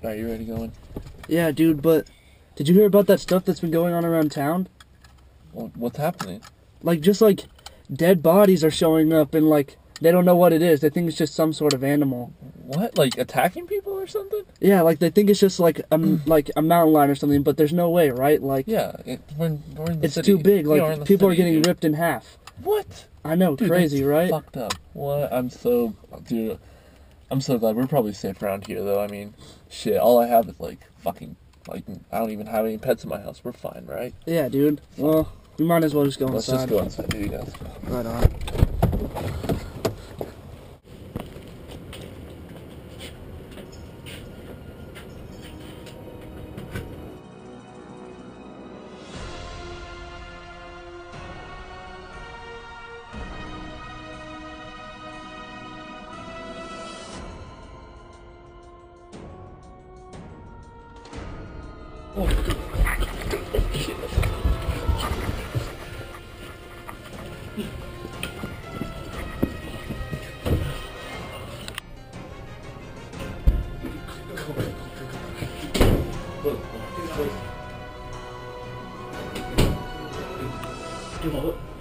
Alright, you ready to go in? Yeah, dude, but did you hear about that stuff that's been going on around town? What's happening? Like, just like dead bodies are showing up and like they don't know what it is. They think it's just some sort of animal. What? Like attacking people or something? Yeah, like they think it's just like a mountain lion or something, but there's no way, right? Like, yeah, we're in the it's city. too big. Like, Yeah, people city, are getting dude. ripped in half. What? I know, Dude, crazy, that's right? Fucked up. What? I'm so glad. We're probably safe around here, though. I mean, shit. All I have is like fucking I don't even have any pets in my house. We're fine, right? Yeah, dude. Well, we might as well just go Let's inside. just go inside, dude. Guys. Right on.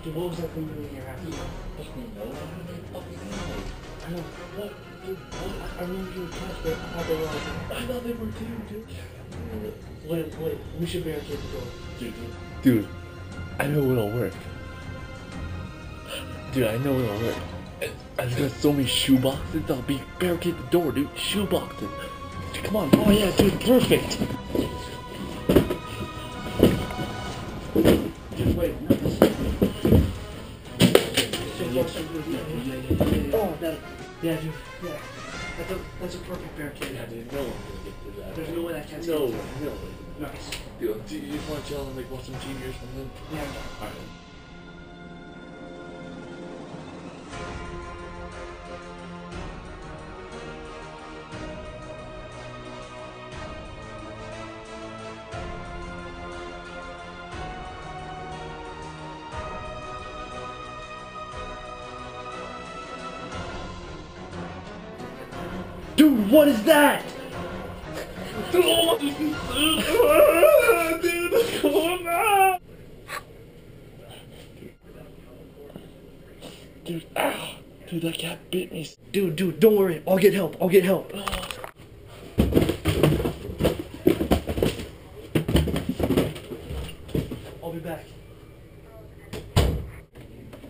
Dude, what was that thing doing in your house? I know. What? Dude, what? I remember you were touched it. I thought they were too, dude. Wait. We should barricade the door. Dude, I know it'll work. Dude, I know it'll work. I've got so many shoeboxes. I'll barricade the door, dude. Shoeboxes. Come on. Oh yeah, dude, perfect. Dude, wait. Oh, yeah, dude. Yeah. That's a perfect barricade. Yeah, dude, no one's gonna get through that. There's no way that can't No, get no. Nice. Dude, do you just want to chill and like watch some TV or something? Yeah. Alright. Dude, what is that? Dude, come on now! Dude, dude, that cat bit me. Dude, don't worry. I'll get help. I'll be back.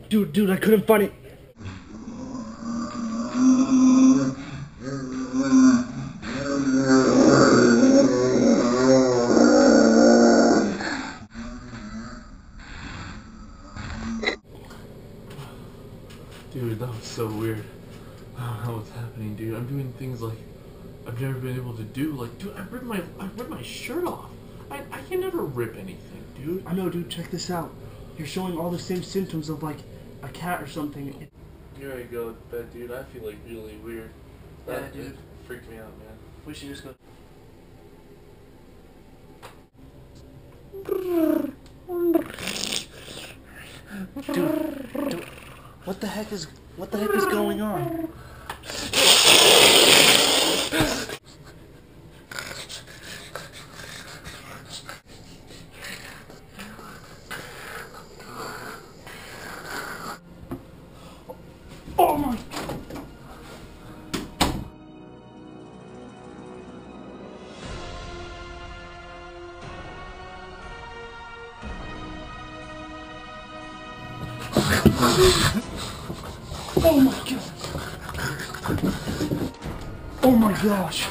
Dude, I couldn't find it. Dude, that was so weird. I don't know what's happening, dude. I'm doing things like I've never been able to do. Like, dude, I ripped my shirt off. I can never rip anything, dude. I know, dude. Check this out. You're showing all the same symptoms of like a cat or something. Here I go to bed, dude. I feel like really weird. Yeah, That dude. freaked me out, man. We should just go. Dude, what the heck is going on? Oh my! Oh my god! Oh my gosh!